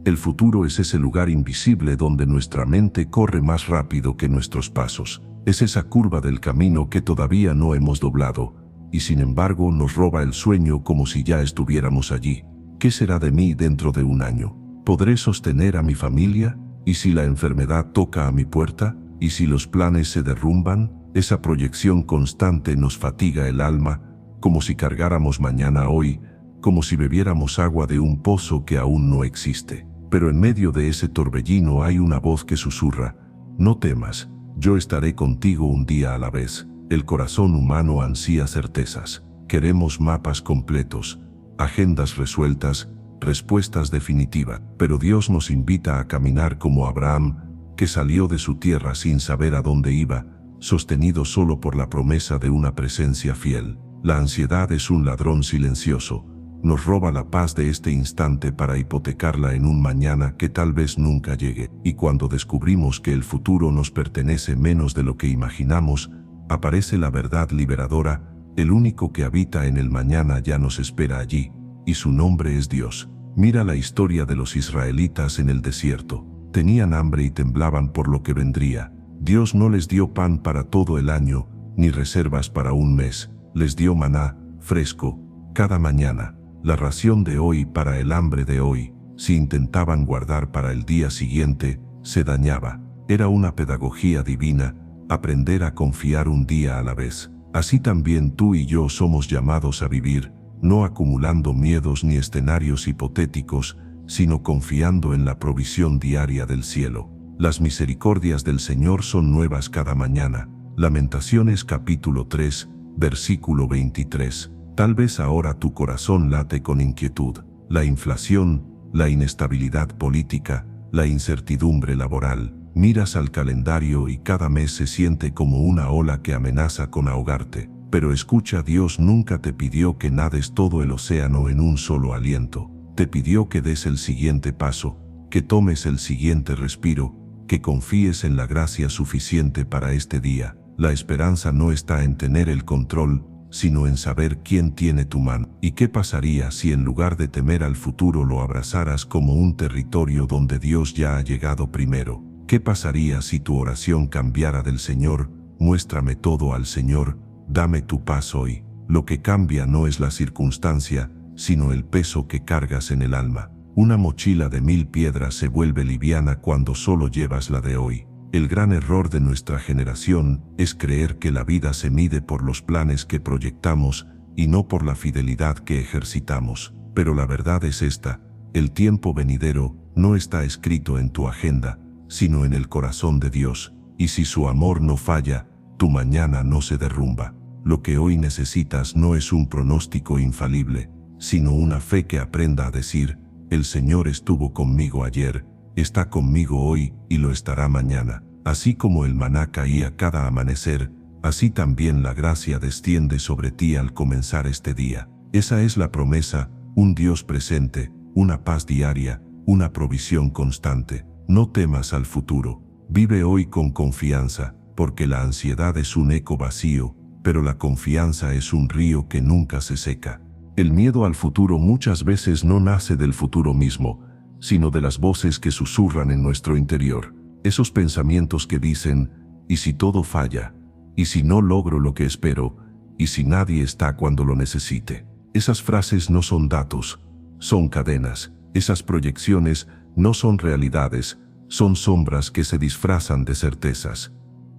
El futuro es ese lugar invisible donde nuestra mente corre más rápido que nuestros pasos. Es esa curva del camino que todavía no hemos doblado, y sin embargo nos roba el sueño como si ya estuviéramos allí. ¿Qué será de mí dentro de un año? ¿Podré sostener a mi familia? ¿Y si la enfermedad toca a mi puerta? ¿Y si los planes se derrumban? Esa proyección constante nos fatiga el alma, como si cargáramos mañana hoy, como si bebiéramos agua de un pozo que aún no existe. Pero en medio de ese torbellino hay una voz que susurra: no temas, yo estaré contigo un día a la vez. El corazón humano ansía certezas. Queremos mapas completos, agendas resueltas, respuestas definitivas. Pero Dios nos invita a caminar como Abraham, que salió de su tierra sin saber a dónde iba, sostenido solo por la promesa de una presencia fiel. La ansiedad es un ladrón silencioso. Nos roba la paz de este instante para hipotecarla en un mañana que tal vez nunca llegue. Y cuando descubrimos que el futuro nos pertenece menos de lo que imaginamos, aparece la verdad liberadora: el único que habita en el mañana ya nos espera allí, y su nombre es Dios. Mira la historia de los israelitas en el desierto. Tenían hambre y temblaban por lo que vendría. Dios no les dio pan para todo el año, ni reservas para un mes. Les dio maná, fresco, cada mañana. La ración de hoy para el hambre de hoy. Si intentaban guardar para el día siguiente, se dañaba. Era una pedagogía divina, aprender a confiar un día a la vez. Así también tú y yo somos llamados a vivir, no acumulando miedos ni escenarios hipotéticos, sino confiando en la provisión diaria del cielo. Las misericordias del Señor son nuevas cada mañana. Lamentaciones capítulo 3, versículo 23. Tal vez ahora tu corazón late con inquietud. La inflación, la inestabilidad política, la incertidumbre laboral. Miras al calendario y cada mes se siente como una ola que amenaza con ahogarte. Pero escucha, Dios nunca te pidió que nades todo el océano en un solo aliento. Te pidió que des el siguiente paso, que tomes el siguiente respiro, que confíes en la gracia suficiente para este día. La esperanza no está en tener el control, sino en saber quién tiene tu mano. ¿Y qué pasaría si en lugar de temer al futuro lo abrazaras como un territorio donde Dios ya ha llegado primero? ¿Qué pasaría si tu oración cambiara del Señor, muéstrame todo al Señor, dame tu paz hoy? Lo que cambia no es la circunstancia, sino el peso que cargas en el alma. Una mochila de 1000 piedras se vuelve liviana cuando solo llevas la de hoy. El gran error de nuestra generación es creer que la vida se mide por los planes que proyectamos y no por la fidelidad que ejercitamos. Pero la verdad es esta: el tiempo venidero no está escrito en tu agenda, sino en el corazón de Dios. Y si su amor no falla, tu mañana no se derrumba. Lo que hoy necesitas no es un pronóstico infalible, sino una fe que aprenda a decir: el Señor estuvo conmigo ayer, está conmigo hoy y lo estará mañana. Así como el maná caía cada amanecer, así también la gracia desciende sobre ti al comenzar este día. Esa es la promesa: un Dios presente, una paz diaria, una provisión constante. No temas al futuro. Vive hoy con confianza, porque la ansiedad es un eco vacío, pero la confianza es un río que nunca se seca. El miedo al futuro muchas veces no nace del futuro mismo, sino de las voces que susurran en nuestro interior. Esos pensamientos que dicen: ¿y si todo falla? ¿Y si no logro lo que espero? ¿Y si nadie está cuando lo necesite? Esas frases no son datos, son cadenas. Esas proyecciones no son realidades, son sombras que se disfrazan de certezas.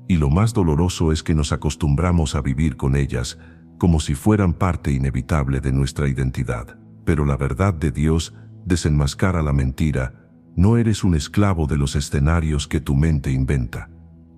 Y lo más doloroso es que nos acostumbramos a vivir con ellas, como si fueran parte inevitable de nuestra identidad. Pero la verdad de Dios desenmascara la mentira. No eres un esclavo de los escenarios que tu mente inventa.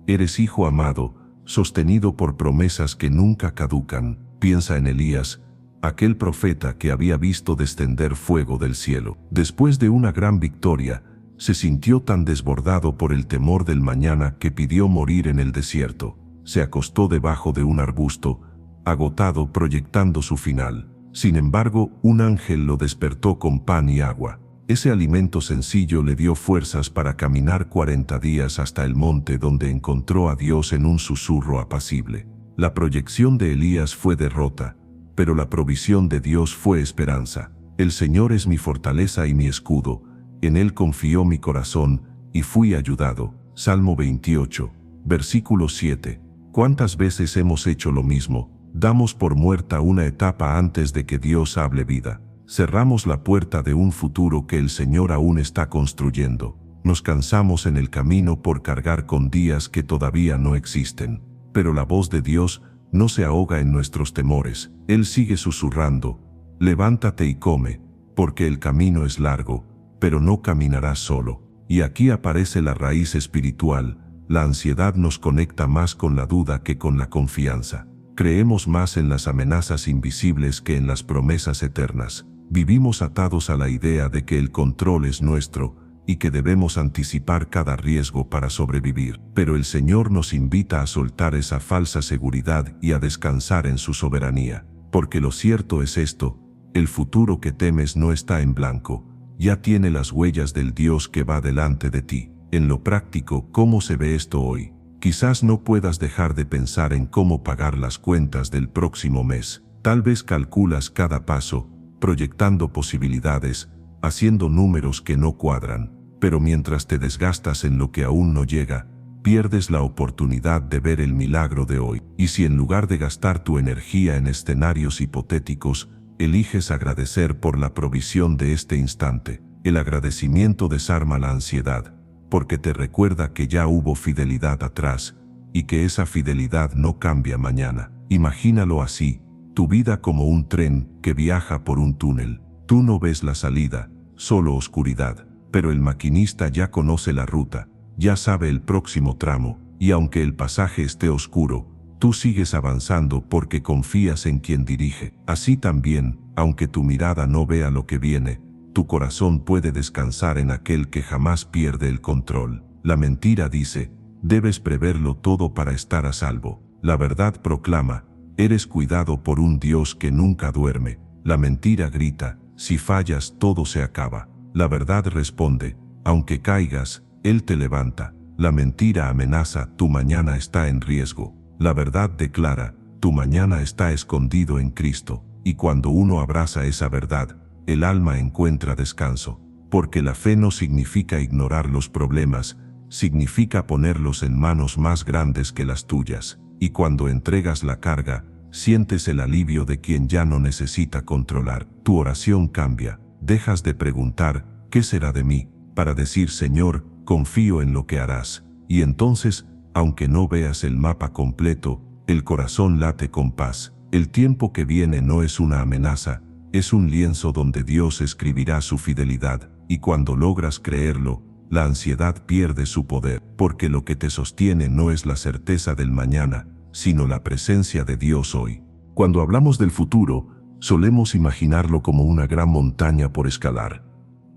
Eres hijo amado, sostenido por promesas que nunca caducan. Piensa en Elías, aquel profeta que había visto descender fuego del cielo. Después de una gran victoria, se sintió tan desbordado por el temor del mañana que pidió morir en el desierto. Se acostó debajo de un arbusto, agotado, proyectando su final. Sin embargo, un ángel lo despertó con pan y agua. Ese alimento sencillo le dio fuerzas para caminar 40 días hasta el monte, donde encontró a Dios en un susurro apacible. La proyección de Elías fue derrota, pero la provisión de Dios fue esperanza. El Señor es mi fortaleza y mi escudo. En Él confió mi corazón, y fui ayudado. Salmo 28, versículo 7. ¿Cuántas veces hemos hecho lo mismo? Damos por muerta una etapa antes de que Dios hable vida. Cerramos la puerta de un futuro que el Señor aún está construyendo. Nos cansamos en el camino por cargar con días que todavía no existen. Pero la voz de Dios no se ahoga en nuestros temores. Él sigue susurrando: levántate y come, porque el camino es largo, pero no caminarás solo. Y aquí aparece la raíz espiritual. La ansiedad nos conecta más con la duda que con la confianza. Creemos más en las amenazas invisibles que en las promesas eternas. Vivimos atados a la idea de que el control es nuestro y que debemos anticipar cada riesgo para sobrevivir. Pero el Señor nos invita a soltar esa falsa seguridad y a descansar en su soberanía. Porque lo cierto es esto: el futuro que temes no está en blanco, ya tiene las huellas del Dios que va delante de ti. En lo práctico, ¿cómo se ve esto hoy? Quizás no puedas dejar de pensar en cómo pagar las cuentas del próximo mes. Tal vez calculas cada paso, proyectando posibilidades, haciendo números que no cuadran. Pero mientras te desgastas en lo que aún no llega, pierdes la oportunidad de ver el milagro de hoy. Y si en lugar de gastar tu energía en escenarios hipotéticos, eliges agradecer por la provisión de este instante, el agradecimiento desarma la ansiedad, porque te recuerda que ya hubo fidelidad atrás, y que esa fidelidad no cambia mañana. Imagínalo así: tu vida como un tren que viaja por un túnel. Tú no ves la salida, solo oscuridad, pero el maquinista ya conoce la ruta, ya sabe el próximo tramo, y aunque el pasaje esté oscuro, tú sigues avanzando porque confías en quien dirige. Así también, aunque tu mirada no vea lo que viene, tu corazón puede descansar en aquel que jamás pierde el control. La mentira dice: debes preverlo todo para estar a salvo. La verdad proclama: eres cuidado por un Dios que nunca duerme. La mentira grita: si fallas, todo se acaba. La verdad responde: aunque caigas, Él te levanta. La mentira amenaza: tu mañana está en riesgo. La verdad declara: tu mañana está escondido en Cristo. Y cuando uno abraza esa verdad, el alma encuentra descanso. Porque la fe no significa ignorar los problemas, significa ponerlos en manos más grandes que las tuyas. Y cuando entregas la carga, sientes el alivio de quien ya no necesita controlar. Tu oración cambia. Dejas de preguntar: ¿qué será de mí?, para decir: Señor, confío en lo que harás. Y entonces, aunque no veas el mapa completo, el corazón late con paz. El tiempo que viene no es una amenaza, es un lienzo donde Dios escribirá su fidelidad. Y cuando logras creerlo, la ansiedad pierde su poder, porque lo que te sostiene no es la certeza del mañana, sino la presencia de Dios hoy. Cuando hablamos del futuro, solemos imaginarlo como una gran montaña por escalar.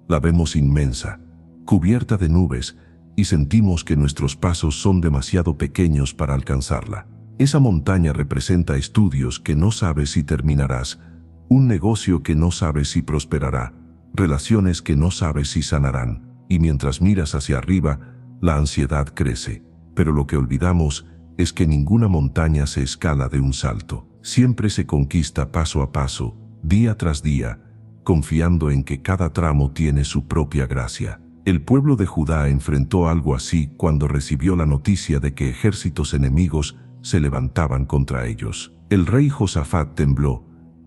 La vemos inmensa, cubierta de nubes, y sentimos que nuestros pasos son demasiado pequeños para alcanzarla. Esa montaña representa estudios que no sabes si terminarás, un negocio que no sabes si prosperará, relaciones que no sabes si sanarán. Y mientras miras hacia arriba, la ansiedad crece. Pero lo que olvidamos es que ninguna montaña se escala de un salto. Siempre se conquista paso a paso, día tras día, confiando en que cada tramo tiene su propia gracia. El pueblo de Judá enfrentó algo así cuando recibió la noticia de que ejércitos enemigos se levantaban contra ellos. El rey Josafat tembló,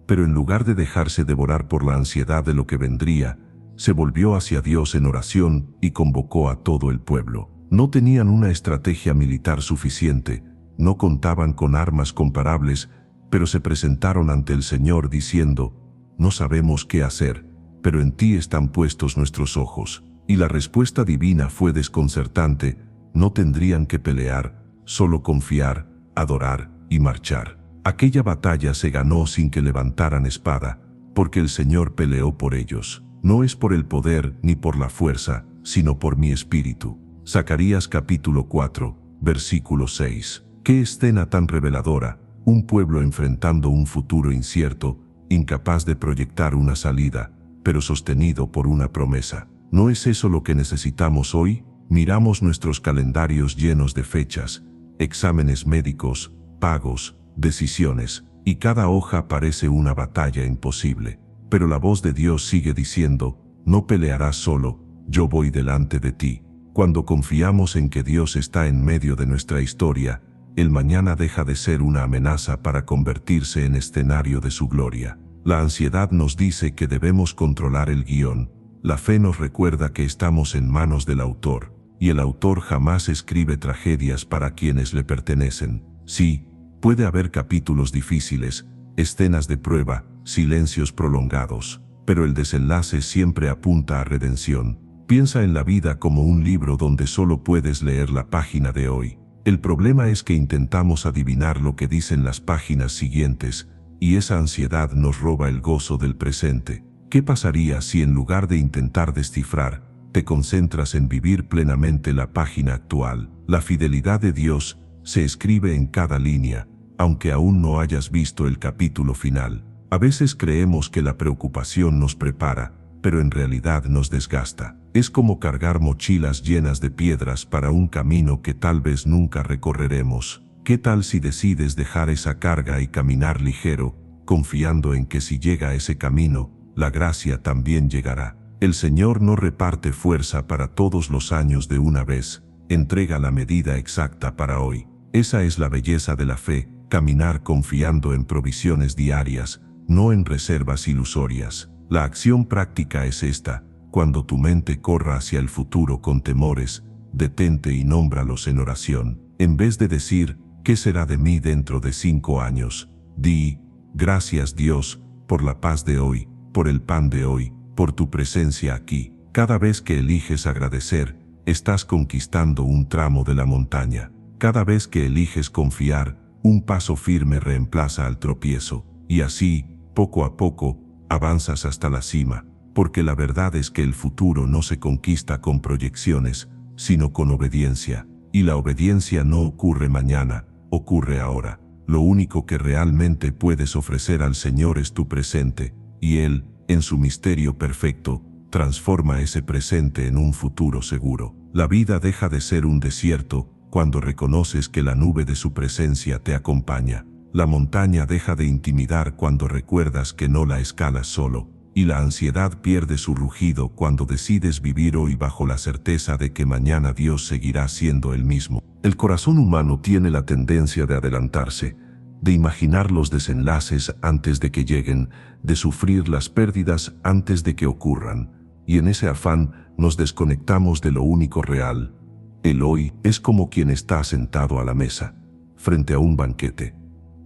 pero en lugar de dejarse devorar por la ansiedad de lo que vendría, se volvió hacia Dios en oración y convocó a todo el pueblo. No tenían una estrategia militar suficiente, no contaban con armas comparables, pero se presentaron ante el Señor diciendo: no sabemos qué hacer, pero en ti están puestos nuestros ojos. Y la respuesta divina fue desconcertante: no tendrían que pelear, solo confiar, adorar y marchar. Aquella batalla se ganó sin que levantaran espada, porque el Señor peleó por ellos. No es por el poder ni por la fuerza, sino por mi espíritu. Zacarías capítulo 4, versículo 6. Qué escena tan reveladora: un pueblo enfrentando un futuro incierto, incapaz de proyectar una salida, pero sostenido por una promesa. ¿No es eso lo que necesitamos hoy? Miramos nuestros calendarios llenos de fechas, exámenes médicos, pagos, decisiones, y cada hoja parece una batalla imposible. Pero la voz de Dios sigue diciendo: no pelearás solo, yo voy delante de ti. Cuando confiamos en que Dios está en medio de nuestra historia, el mañana deja de ser una amenaza para convertirse en escenario de su gloria. La ansiedad nos dice que debemos controlar el guión. La fe nos recuerda que estamos en manos del autor, y el autor jamás escribe tragedias para quienes le pertenecen. Sí, puede haber capítulos difíciles, escenas de prueba, silencios prolongados, pero el desenlace siempre apunta a redención. Piensa en la vida como un libro donde solo puedes leer la página de hoy. El problema es que intentamos adivinar lo que dicen las páginas siguientes, y esa ansiedad nos roba el gozo del presente. ¿Qué pasaría si en lugar de intentar descifrar, te concentras en vivir plenamente la página actual? La fidelidad de Dios se escribe en cada línea, aunque aún no hayas visto el capítulo final. A veces creemos que la preocupación nos prepara, pero en realidad nos desgasta. Es como cargar mochilas llenas de piedras para un camino que tal vez nunca recorreremos. ¿Qué tal si decides dejar esa carga y caminar ligero, confiando en que si llega a ese camino, la gracia también llegará? El Señor no reparte fuerza para todos los años de una vez, entrega la medida exacta para hoy. Esa es la belleza de la fe, caminar confiando en provisiones diarias, no en reservas ilusorias. La acción práctica es esta: cuando tu mente corra hacia el futuro con temores, detente y nómbralos en oración. En vez de decir, ¿qué será de mí dentro de 5 años? Di, gracias Dios, por la paz de hoy, por el pan de hoy, por tu presencia aquí. Cada vez que eliges agradecer, estás conquistando un tramo de la montaña. Cada vez que eliges confiar, un paso firme reemplaza al tropiezo, y así, poco a poco, avanzas hasta la cima, porque la verdad es que el futuro no se conquista con proyecciones, sino con obediencia, y la obediencia no ocurre mañana, ocurre ahora. Lo único que realmente puedes ofrecer al Señor es tu presente, y Él, en su misterio perfecto, transforma ese presente en un futuro seguro. La vida deja de ser un desierto cuando reconoces que la nube de su presencia te acompaña. La montaña deja de intimidar cuando recuerdas que no la escalas solo, y la ansiedad pierde su rugido cuando decides vivir hoy bajo la certeza de que mañana Dios seguirá siendo el mismo. El corazón humano tiene la tendencia de adelantarse, de imaginar los desenlaces antes de que lleguen, de sufrir las pérdidas antes de que ocurran, y en ese afán nos desconectamos de lo único real. El hoy es como quien está sentado a la mesa, frente a un banquete,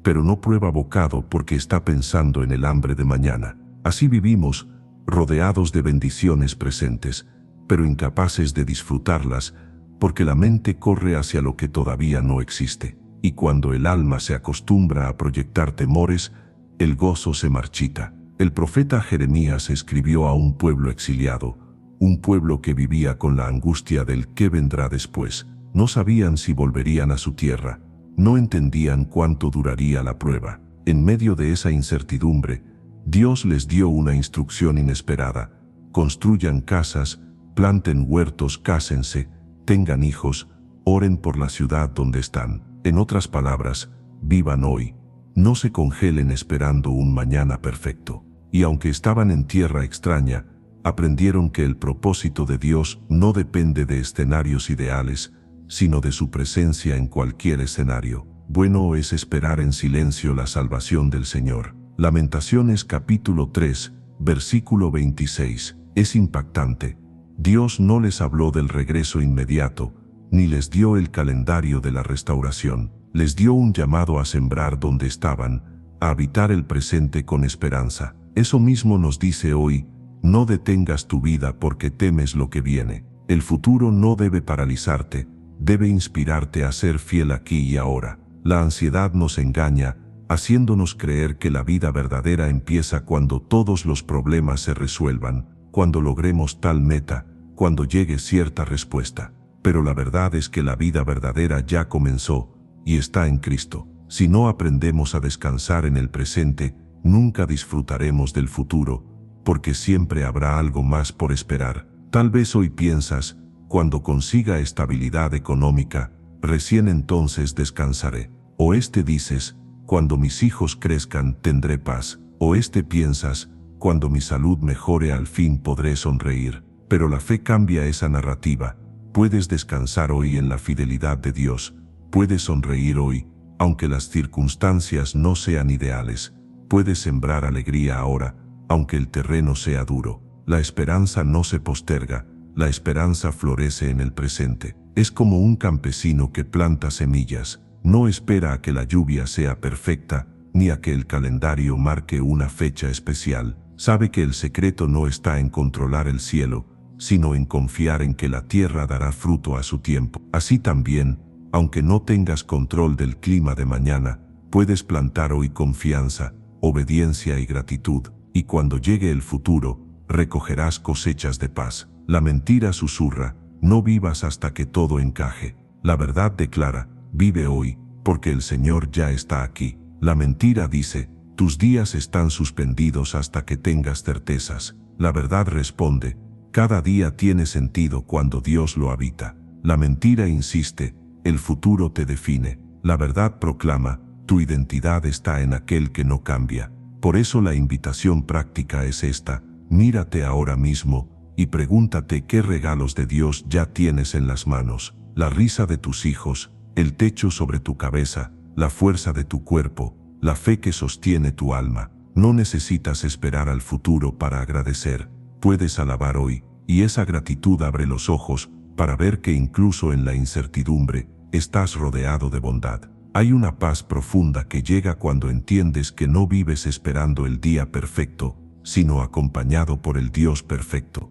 pero no prueba bocado porque está pensando en el hambre de mañana. Así vivimos, rodeados de bendiciones presentes, pero incapaces de disfrutarlas, porque la mente corre hacia lo que todavía no existe. Y cuando el alma se acostumbra a proyectar temores, el gozo se marchita. El profeta Jeremías escribió a un pueblo exiliado, un pueblo que vivía con la angustia del qué vendrá después. No sabían si volverían a su tierra, no entendían cuánto duraría la prueba. En medio de esa incertidumbre, Dios les dio una instrucción inesperada: construyan casas, planten huertos, cásense, tengan hijos, oren por la ciudad donde están. En otras palabras, vivan hoy, no se congelen esperando un mañana perfecto. Y aunque estaban en tierra extraña, aprendieron que el propósito de Dios no depende de escenarios ideales, sino de su presencia en cualquier escenario. Bueno es esperar en silencio la salvación del Señor. Lamentaciones capítulo 3, versículo 26. Es impactante. Dios no les habló del regreso inmediato, ni les dio el calendario de la restauración. Les dio un llamado a sembrar donde estaban, a habitar el presente con esperanza. Eso mismo nos dice hoy: no detengas tu vida porque temes lo que viene. El futuro no debe paralizarte, debe inspirarte a ser fiel aquí y ahora. La ansiedad nos engaña, haciéndonos creer que la vida verdadera empieza cuando todos los problemas se resuelvan, cuando logremos tal meta, cuando llegue cierta respuesta. Pero la verdad es que la vida verdadera ya comenzó, y está en Cristo. Si no aprendemos a descansar en el presente, nunca disfrutaremos del futuro, porque siempre habrá algo más por esperar. Tal vez hoy piensas: cuando consiga estabilidad económica, recién entonces descansaré. O dices: cuando mis hijos crezcan tendré paz. O piensas: cuando mi salud mejore al fin podré sonreír. Pero la fe cambia esa narrativa. Puedes descansar hoy en la fidelidad de Dios. Puedes sonreír hoy, aunque las circunstancias no sean ideales. Puedes sembrar alegría ahora, aunque el terreno sea duro. La esperanza no se posterga, la esperanza florece en el presente. Es como un campesino que planta semillas. No espera a que la lluvia sea perfecta, ni a que el calendario marque una fecha especial. Sabe que el secreto no está en controlar el cielo, sino en confiar en que la tierra dará fruto a su tiempo. Así también, aunque no tengas control del clima de mañana, puedes plantar hoy confianza, obediencia y gratitud, y cuando llegue el futuro, recogerás cosechas de paz. La mentira susurra, no vivas hasta que todo encaje. La verdad declara, vive hoy, porque el Señor ya está aquí. La mentira dice, tus días están suspendidos hasta que tengas certezas. La verdad responde, cada día tiene sentido cuando Dios lo habita. La mentira insiste, el futuro te define. La verdad proclama, tu identidad está en aquel que no cambia. Por eso la invitación práctica es esta, mírate ahora mismo y pregúntate qué regalos de Dios ya tienes en las manos. La risa de tus hijos, el techo sobre tu cabeza, la fuerza de tu cuerpo, la fe que sostiene tu alma. No necesitas esperar al futuro para agradecer. Puedes alabar hoy, y esa gratitud abre los ojos para ver que incluso en la incertidumbre estás rodeado de bondad. Hay una paz profunda que llega cuando entiendes que no vives esperando el día perfecto, sino acompañado por el Dios perfecto.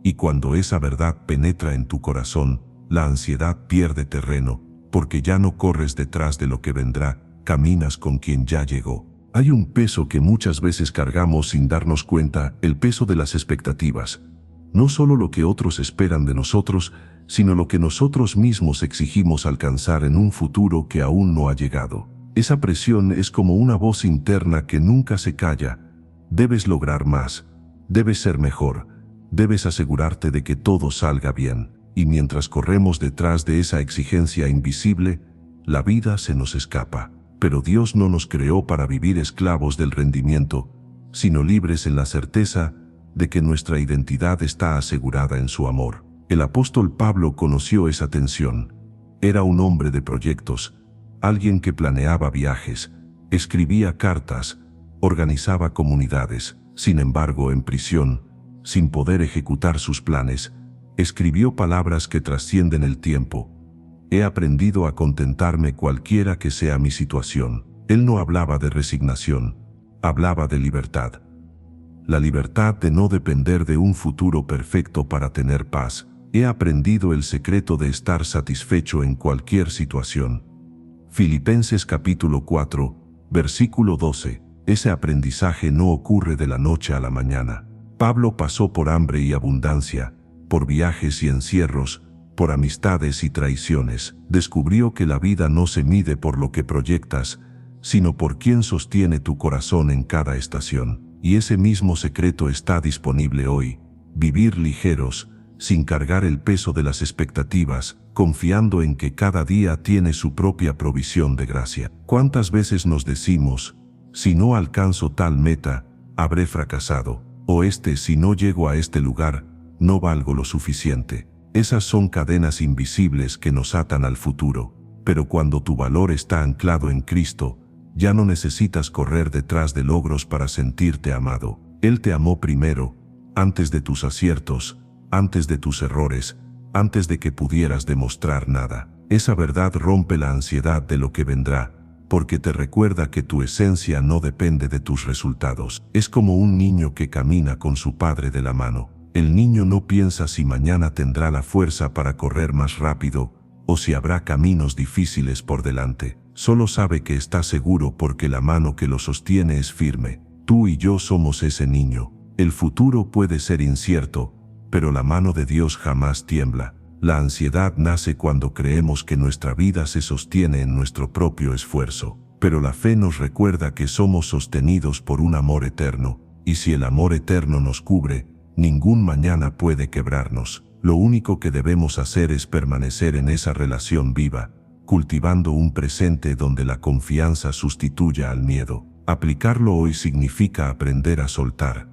Y cuando esa verdad penetra en tu corazón, la ansiedad pierde terreno, porque ya no corres detrás de lo que vendrá, caminas con quien ya llegó. Hay un peso que muchas veces cargamos sin darnos cuenta, el peso de las expectativas. No solo lo que otros esperan de nosotros, sino lo que nosotros mismos exigimos alcanzar en un futuro que aún no ha llegado. Esa presión es como una voz interna que nunca se calla. Debes lograr más, debes ser mejor, debes asegurarte de que todo salga bien. Y mientras corremos detrás de esa exigencia invisible, la vida se nos escapa. Pero Dios no nos creó para vivir esclavos del rendimiento, sino libres en la certeza de que nuestra identidad está asegurada en su amor. El apóstol Pablo conoció esa tensión. Era un hombre de proyectos, alguien que planeaba viajes, escribía cartas, organizaba comunidades. Sin embargo, en prisión, sin poder ejecutar sus planes, escribió palabras que trascienden el tiempo. He aprendido a contentarme cualquiera que sea mi situación. Él no hablaba de resignación, hablaba de libertad. La libertad de no depender de un futuro perfecto para tener paz. He aprendido el secreto de estar satisfecho en cualquier situación. Filipenses capítulo 4, versículo 12. Ese aprendizaje no ocurre de la noche a la mañana. Pablo pasó por hambre y abundancia, por viajes y encierros, por amistades y traiciones. Descubrió que la vida no se mide por lo que proyectas, sino por quien sostiene tu corazón en cada estación. Y ese mismo secreto está disponible hoy. Vivir ligeros, sin cargar el peso de las expectativas, confiando en que cada día tiene su propia provisión de gracia. ¿Cuántas veces nos decimos, si no alcanzo tal meta, habré fracasado? O si no llego a este lugar, no valgo lo suficiente. Esas son cadenas invisibles que nos atan al futuro. Pero cuando tu valor está anclado en Cristo, ya no necesitas correr detrás de logros para sentirte amado. Él te amó primero, antes de tus aciertos, antes de tus errores, antes de que pudieras demostrar nada. Esa verdad rompe la ansiedad de lo que vendrá, porque te recuerda que tu esencia no depende de tus resultados. Es como un niño que camina con su padre de la mano. El niño no piensa si mañana tendrá la fuerza para correr más rápido, o si habrá caminos difíciles por delante. Solo sabe que está seguro porque la mano que lo sostiene es firme. Tú y yo somos ese niño. El futuro puede ser incierto, pero la mano de Dios jamás tiembla. La ansiedad nace cuando creemos que nuestra vida se sostiene en nuestro propio esfuerzo. Pero la fe nos recuerda que somos sostenidos por un amor eterno, y si el amor eterno nos cubre, ningún mañana puede quebrarnos. Lo único que debemos hacer es permanecer en esa relación viva, cultivando un presente donde la confianza sustituya al miedo. Aplicarlo hoy significa aprender a soltar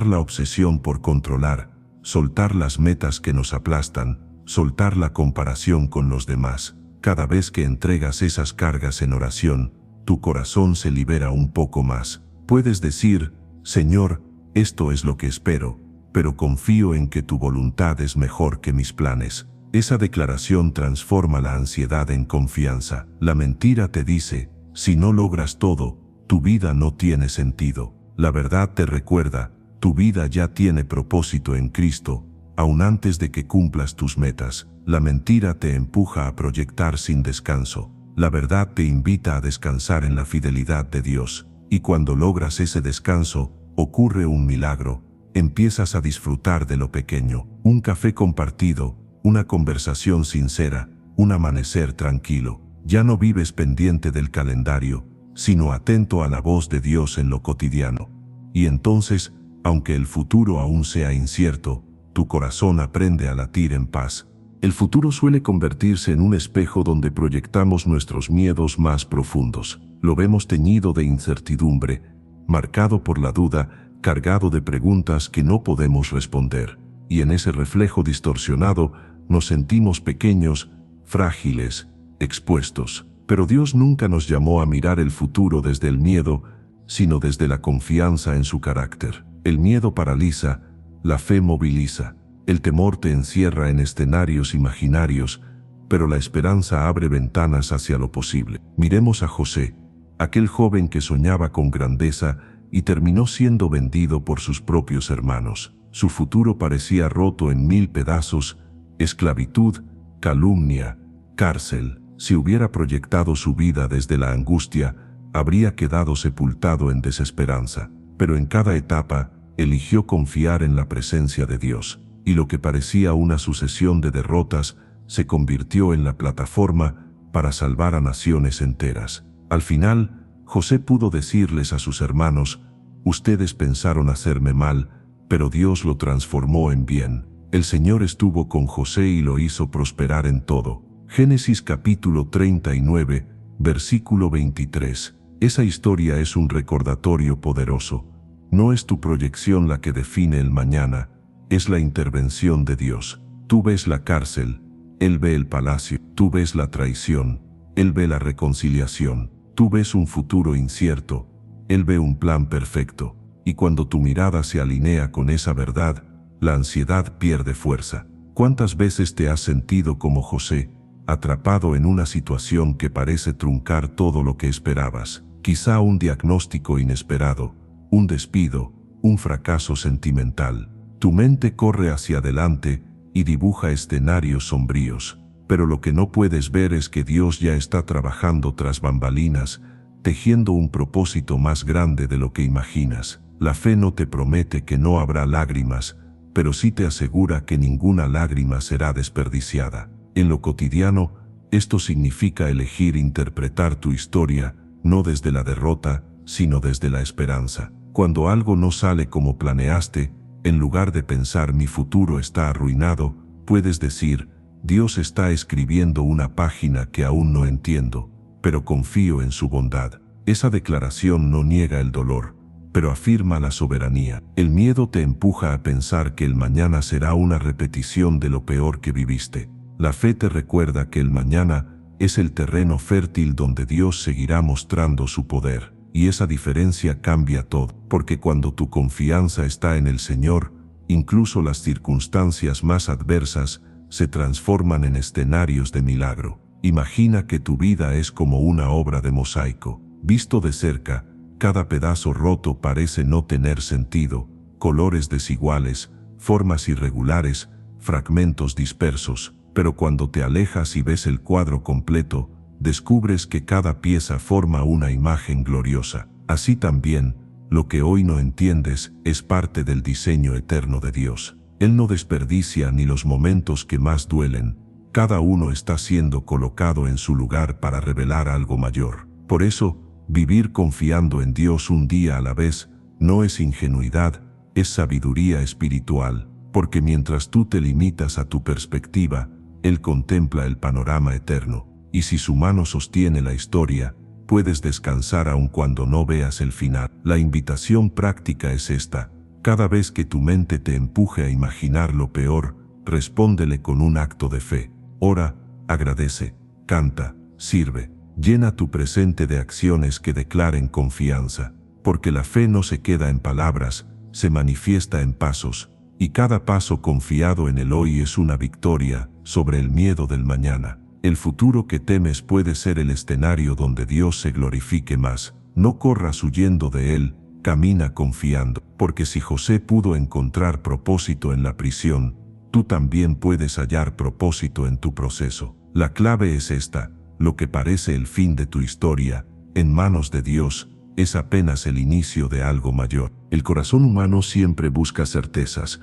la obsesión por controlar, soltar las metas que nos aplastan, soltar la comparación con los demás. Cada vez que entregas esas cargas en oración, tu corazón se libera un poco más. Puedes decir, Señor, esto es lo que espero, pero confío en que tu voluntad es mejor que mis planes. Esa declaración transforma la ansiedad en confianza. La mentira te dice, si no logras todo, tu vida no tiene sentido. La verdad te recuerda, tu vida ya tiene propósito en Cristo, aun antes de que cumplas tus metas. La mentira te empuja a proyectar sin descanso. La verdad te invita a descansar en la fidelidad de Dios. Y cuando logras ese descanso, ocurre un milagro. Empiezas a disfrutar de lo pequeño. Un café compartido, una conversación sincera, un amanecer tranquilo. Ya no vives pendiente del calendario, sino atento a la voz de Dios en lo cotidiano. Y entonces, aunque el futuro aún sea incierto, tu corazón aprende a latir en paz. El futuro suele convertirse en un espejo donde proyectamos nuestros miedos más profundos. Lo vemos teñido de incertidumbre, marcado por la duda, cargado de preguntas que no podemos responder. Y en ese reflejo distorsionado, nos sentimos pequeños, frágiles, expuestos. Pero Dios nunca nos llamó a mirar el futuro desde el miedo, sino desde la confianza en su carácter. El miedo paraliza, la fe moviliza. El temor te encierra en escenarios imaginarios, pero la esperanza abre ventanas hacia lo posible. Miremos a José, aquel joven que soñaba con grandeza y terminó siendo vendido por sus propios hermanos. Su futuro parecía roto en 1000 pedazos, esclavitud, calumnia, cárcel. Si hubiera proyectado su vida desde la angustia, habría quedado sepultado en desesperanza. Pero en cada etapa, eligió confiar en la presencia de Dios. Y lo que parecía una sucesión de derrotas se convirtió en la plataforma para salvar a naciones enteras. Al final, José pudo decirles a sus hermanos, ustedes pensaron hacerme mal, pero Dios lo transformó en bien. El Señor estuvo con José y lo hizo prosperar en todo. Génesis capítulo 39, versículo 23. Esa historia es un recordatorio poderoso. No es tu proyección la que define el mañana, es la intervención de Dios. Tú ves la cárcel, Él ve el palacio. Tú ves la traición, Él ve la reconciliación. Tú ves un futuro incierto, Él ve un plan perfecto. Y cuando tu mirada se alinea con esa verdad, la ansiedad pierde fuerza. ¿Cuántas veces te has sentido como José, atrapado en una situación que parece truncar todo lo que esperabas? Quizá un diagnóstico inesperado, un despido, un fracaso sentimental. Tu mente corre hacia adelante y dibuja escenarios sombríos, pero lo que no puedes ver es que Dios ya está trabajando tras bambalinas, tejiendo un propósito más grande de lo que imaginas. La fe no te promete que no habrá lágrimas, pero sí te asegura que ninguna lágrima será desperdiciada. En lo cotidiano, esto significa elegir interpretar tu historia, no desde la derrota, sino desde la esperanza. Cuando algo no sale como planeaste, en lugar de pensar mi futuro está arruinado, puedes decir, Dios está escribiendo una página que aún no entiendo, pero confío en su bondad. Esa declaración no niega el dolor, pero afirma la soberanía. El miedo te empuja a pensar que el mañana será una repetición de lo peor que viviste. La fe te recuerda que el mañana es el terreno fértil donde Dios seguirá mostrando su poder. Y esa diferencia cambia todo, porque cuando tu confianza está en el Señor, incluso las circunstancias más adversas se transforman en escenarios de milagro. Imagina que tu vida es como una obra de mosaico. Visto de cerca, cada pedazo roto parece no tener sentido, colores desiguales, formas irregulares, fragmentos dispersos, pero cuando te alejas y ves el cuadro completo, descubres que cada pieza forma una imagen gloriosa. Así también, lo que hoy no entiendes es parte del diseño eterno de Dios. Él no desperdicia ni los momentos que más duelen. Cada uno está siendo colocado en su lugar para revelar algo mayor. Por eso, vivir confiando en Dios un día a la vez no es ingenuidad, es sabiduría espiritual, porque mientras tú te limitas a tu perspectiva, Él contempla el panorama eterno. Y si su mano sostiene la historia, puedes descansar aun cuando no veas el final. La invitación práctica es esta: Cada vez que tu mente te empuje a imaginar lo peor, respóndele con un acto de fe. Ora, agradece, canta, sirve. Llena tu presente de acciones que declaren confianza, porque la fe no se queda en palabras, se manifiesta en pasos, y cada paso confiado en el hoy es una victoria sobre el miedo del mañana. El futuro que temes puede ser el escenario donde Dios se glorifique más. No corras huyendo de Él, camina confiando, porque si José pudo encontrar propósito en la prisión, tú también puedes hallar propósito en tu proceso. La clave es esta: lo que parece el fin de tu historia, en manos de Dios, es apenas el inicio de algo mayor. El corazón humano siempre busca certezas,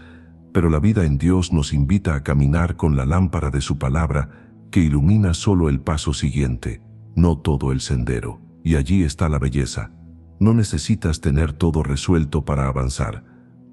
pero la vida en Dios nos invita a caminar con la lámpara de su palabra, que ilumina solo el paso siguiente, no todo el sendero. Y allí está la belleza. No necesitas tener todo resuelto para avanzar.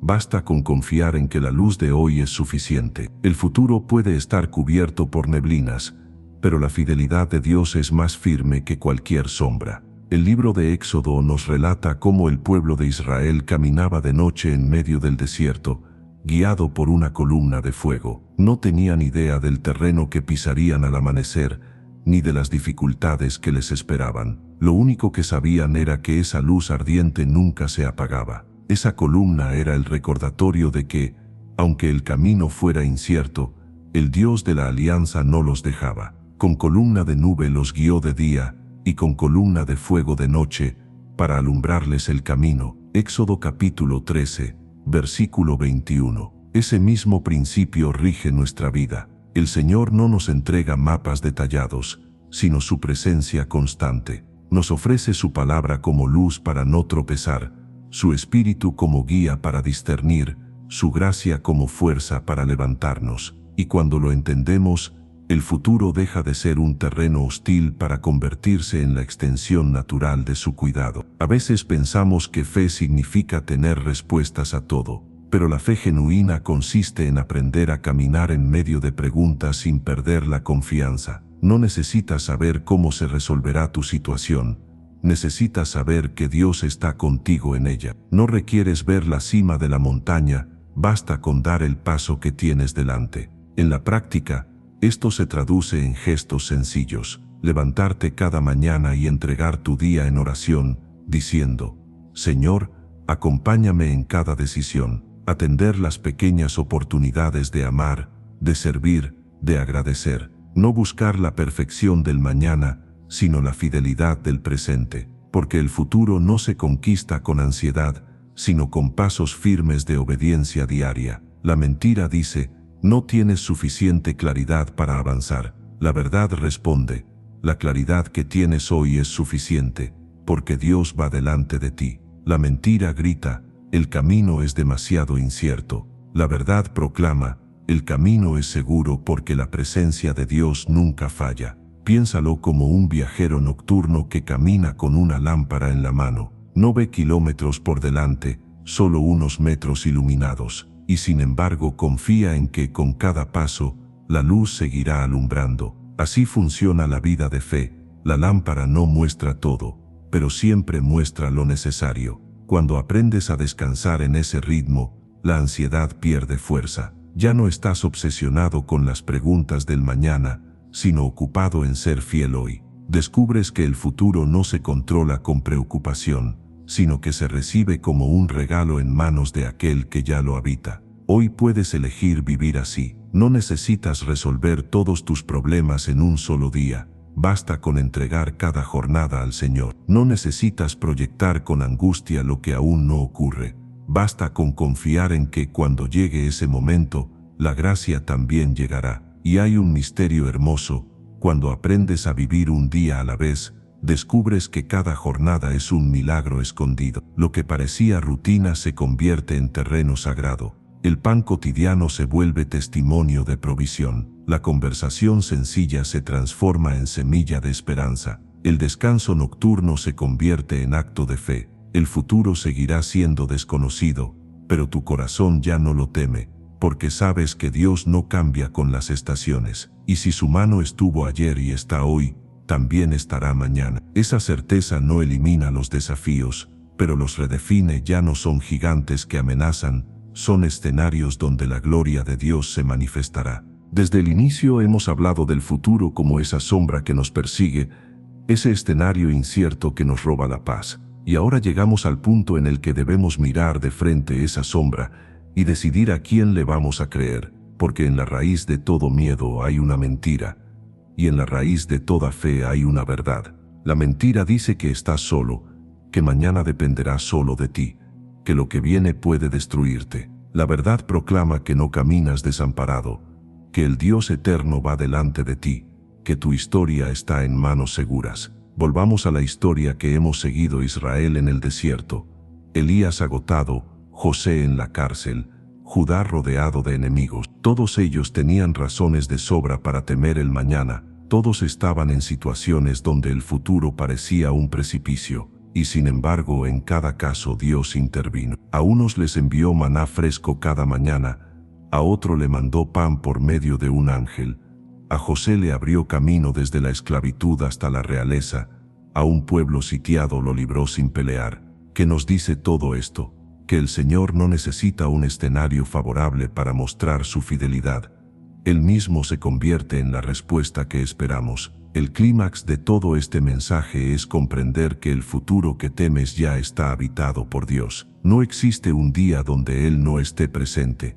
Basta con confiar en que la luz de hoy es suficiente. El futuro puede estar cubierto por neblinas, pero la fidelidad de Dios es más firme que cualquier sombra. El libro de Éxodo nos relata cómo el pueblo de Israel caminaba de noche en medio del desierto, guiado por una columna de fuego. No tenían idea del terreno que pisarían al amanecer, ni de las dificultades que les esperaban. Lo único que sabían era que esa luz ardiente nunca se apagaba. Esa columna era el recordatorio de que, aunque el camino fuera incierto, el Dios de la alianza no los dejaba. Con columna de nube los guió de día, y con columna de fuego de noche, para alumbrarles el camino. Éxodo capítulo 13, versículo 21. Ese mismo principio rige nuestra vida. El Señor no nos entrega mapas detallados, sino su presencia constante. Nos ofrece su palabra como luz para no tropezar, su espíritu como guía para discernir, su gracia como fuerza para levantarnos. Y cuando lo entendemos, el futuro deja de ser un terreno hostil para convertirse en la extensión natural de su cuidado. A veces pensamos que fe significa tener respuestas a todo, pero la fe genuina consiste en aprender a caminar en medio de preguntas sin perder la confianza. No necesitas saber cómo se resolverá tu situación, necesitas saber que Dios está contigo en ella. No requieres ver la cima de la montaña, basta con dar el paso que tienes delante. En la práctica, esto se traduce en gestos sencillos: levantarte cada mañana y entregar tu día en oración, diciendo: Señor, acompáñame en cada decisión. Atender las pequeñas oportunidades de amar, de servir, de agradecer. No buscar la perfección del mañana, sino la fidelidad del presente, porque el futuro no se conquista con ansiedad, sino con pasos firmes de obediencia diaria. La mentira dice: no tienes suficiente claridad para avanzar. La verdad responde: la claridad que tienes hoy es suficiente, porque Dios va delante de ti. La mentira grita: el camino es demasiado incierto. La verdad proclama: el camino es seguro porque la presencia de Dios nunca falla. Piénsalo como un viajero nocturno que camina con una lámpara en la mano. No ve kilómetros por delante, solo unos metros iluminados, y sin embargo confía en que con cada paso, la luz seguirá alumbrando. Así funciona la vida de fe. La lámpara no muestra todo, pero siempre muestra lo necesario. Cuando aprendes a descansar en ese ritmo, la ansiedad pierde fuerza. Ya no estás obsesionado con las preguntas del mañana, sino ocupado en ser fiel hoy. Descubres que el futuro no se controla con preocupación, sino que se recibe como un regalo en manos de aquel que ya lo habita. Hoy puedes elegir vivir así. No necesitas resolver todos tus problemas en un solo día. Basta con entregar cada jornada al Señor. No necesitas proyectar con angustia lo que aún no ocurre. Basta con confiar en que cuando llegue ese momento, la gracia también llegará. Y hay un misterio hermoso: cuando aprendes a vivir un día a la vez, descubres que cada jornada es un milagro escondido. Lo que parecía rutina se convierte en terreno sagrado. El pan cotidiano se vuelve testimonio de provisión. La conversación sencilla se transforma en semilla de esperanza. El descanso nocturno se convierte en acto de fe. El futuro seguirá siendo desconocido, pero tu corazón ya no lo teme, porque sabes que Dios no cambia con las estaciones. Y si su mano estuvo ayer y está hoy, también estará mañana. Esa certeza no elimina los desafíos, pero los redefine. Ya no son gigantes que amenazan, son escenarios donde la gloria de Dios se manifestará. Desde el inicio hemos hablado del futuro como esa sombra que nos persigue, ese escenario incierto que nos roba la paz. Y ahora llegamos al punto en el que debemos mirar de frente esa sombra y decidir a quién le vamos a creer, porque en la raíz de todo miedo hay una mentira, y en la raíz de toda fe hay una verdad. La mentira dice que estás solo, que mañana dependerá solo de ti, que lo que viene puede destruirte. La verdad proclama que no caminas desamparado, que el Dios eterno va delante de ti, que tu historia está en manos seguras. Volvamos a la historia que hemos seguido: Israel en el desierto, Elías agotado, José en la cárcel, Judá rodeado de enemigos. Todos ellos tenían razones de sobra para temer el mañana. Todos estaban en situaciones donde el futuro parecía un precipicio. Y sin embargo, en cada caso Dios intervino. A unos les envió maná fresco cada mañana, a otro le mandó pan por medio de un ángel. A José le abrió camino desde la esclavitud hasta la realeza. A un pueblo sitiado lo libró sin pelear. ¿Qué nos dice todo esto? Que el Señor no necesita un escenario favorable para mostrar su fidelidad. Él mismo se convierte en la respuesta que esperamos. El clímax de todo este mensaje es comprender que el futuro que temes ya está habitado por Dios. No existe un día donde Él no esté presente.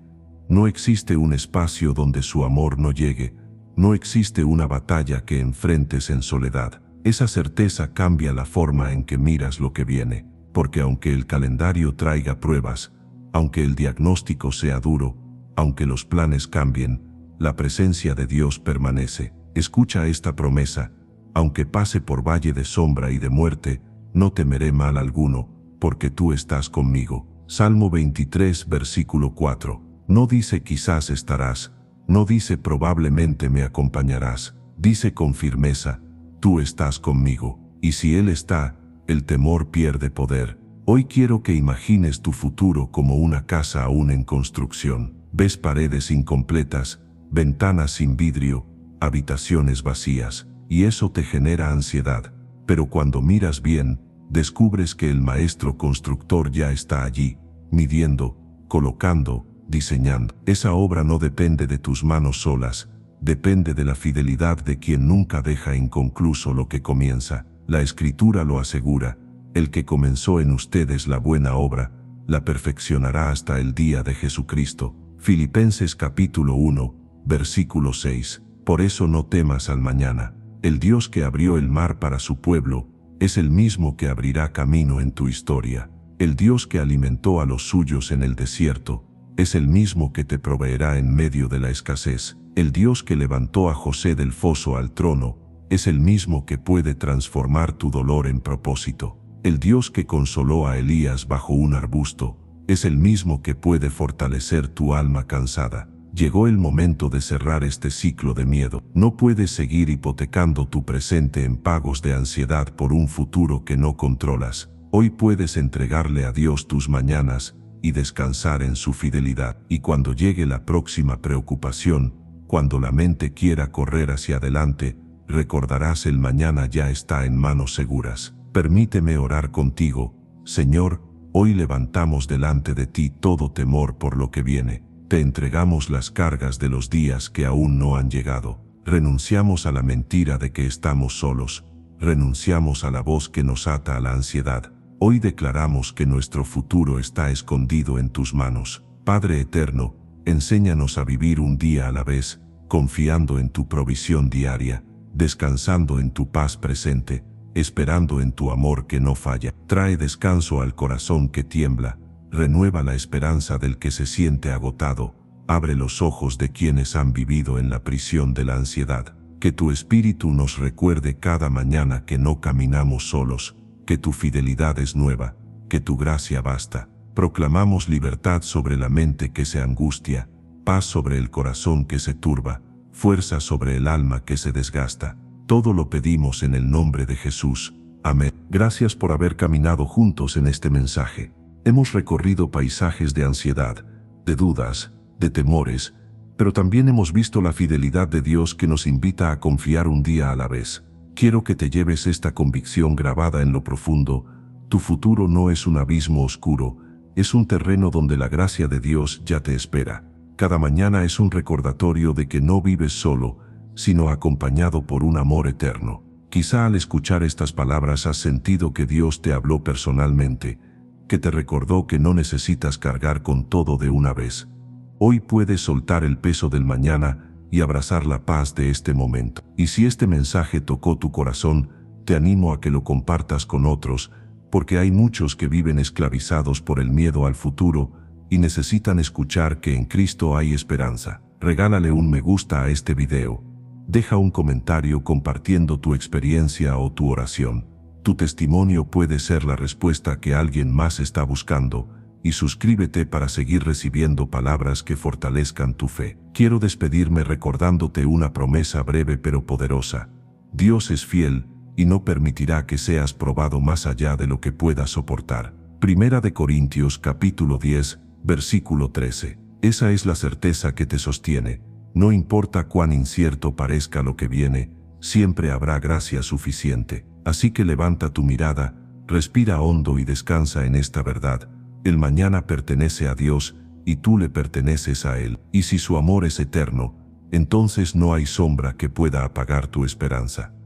No existe un espacio donde su amor no llegue. No existe una batalla que enfrentes en soledad. Esa certeza cambia la forma en que miras lo que viene, porque aunque el calendario traiga pruebas, aunque el diagnóstico sea duro, aunque los planes cambien, la presencia de Dios permanece. Escucha esta promesa: aunque pase por valle de sombra y de muerte, no temeré mal alguno, porque tú estás conmigo. Salmo 23, versículo 4. No dice quizás estarás, no dice probablemente me acompañarás, dice con firmeza: tú estás conmigo. Y si Él está, el temor pierde poder. Hoy quiero que imagines tu futuro como una casa aún en construcción. Ves paredes incompletas, ventanas sin vidrio, habitaciones vacías, y eso te genera ansiedad. Pero cuando miras bien, descubres que el maestro constructor ya está allí, midiendo, colocando, diseñando. Esa obra no depende de tus manos solas, depende de la fidelidad de quien nunca deja inconcluso lo que comienza. La Escritura lo asegura: el que comenzó en ustedes la buena obra, la perfeccionará hasta el día de Jesucristo. Filipenses capítulo 1, versículo 6. Por eso no temas al mañana. El Dios que abrió el mar para su pueblo es el mismo que abrirá camino en tu historia. El Dios que alimentó a los suyos en el desierto es el mismo que te proveerá en medio de la escasez. El Dios que levantó a José del foso al trono es el mismo que puede transformar tu dolor en propósito. El Dios que consoló a Elías bajo un arbusto es el mismo que puede fortalecer tu alma cansada. Llegó el momento de cerrar este ciclo de miedo. No puedes seguir hipotecando tu presente en pagos de ansiedad por un futuro que no controlas. Hoy puedes entregarle a Dios tus mañanas y descansar en su fidelidad. Y cuando llegue la próxima preocupación, cuando la mente quiera correr hacia adelante, recordarás: el mañana ya está en manos seguras. Permíteme orar contigo. Señor, hoy levantamos delante de ti todo temor por lo que viene. Te entregamos las cargas de los días que aún no han llegado. Renunciamos a la mentira de que estamos solos. Renunciamos a la voz que nos ata a la ansiedad. Hoy declaramos que nuestro futuro está escondido en tus manos. Padre eterno, enséñanos a vivir un día a la vez, confiando en tu provisión diaria, descansando en tu paz presente, esperando en tu amor que no falla. Trae descanso al corazón que tiembla, renueva la esperanza del que se siente agotado, abre los ojos de quienes han vivido en la prisión de la ansiedad. Que tu Espíritu nos recuerde cada mañana que no caminamos solos, que tu fidelidad es nueva, que tu gracia basta. Proclamamos libertad sobre la mente que se angustia, paz sobre el corazón que se turba, fuerza sobre el alma que se desgasta. Todo lo pedimos en el nombre de Jesús. Amén. Gracias por haber caminado juntos en este mensaje. Hemos recorrido paisajes de ansiedad, de dudas, de temores, pero también hemos visto la fidelidad de Dios que nos invita a confiar un día a la vez. Quiero que te lleves esta convicción grabada en lo profundo: Tu futuro no es un abismo oscuro, es un terreno donde la gracia de Dios ya te espera. Cada mañana es un recordatorio de que no vives solo, sino acompañado por un amor eterno. Quizá al escuchar estas palabras has sentido que Dios te habló personalmente, que te recordó que no necesitas cargar con todo de una vez. Hoy puedes soltar el peso del mañana y abrazar la paz de este momento. Y si este mensaje tocó tu corazón, te animo a que lo compartas con otros, porque hay muchos que viven esclavizados por el miedo al futuro y necesitan escuchar que en Cristo hay esperanza. Regálale un me gusta a este video. Deja un comentario compartiendo tu experiencia o tu oración. Tu testimonio puede ser la respuesta que alguien más está buscando, y suscríbete para seguir recibiendo palabras que fortalezcan tu fe. Quiero despedirme recordándote una promesa breve pero poderosa. Dios es fiel y no permitirá que seas probado más allá de lo que puedas soportar. Primera de Corintios capítulo 10, versículo 13. Esa es la certeza que te sostiene. No importa cuán incierto parezca lo que viene, siempre habrá gracia suficiente. Así que levanta tu mirada, respira hondo y descansa en esta verdad. El mañana pertenece a Dios y tú le perteneces a Él. Y si su amor es eterno, entonces no hay sombra que pueda apagar tu esperanza.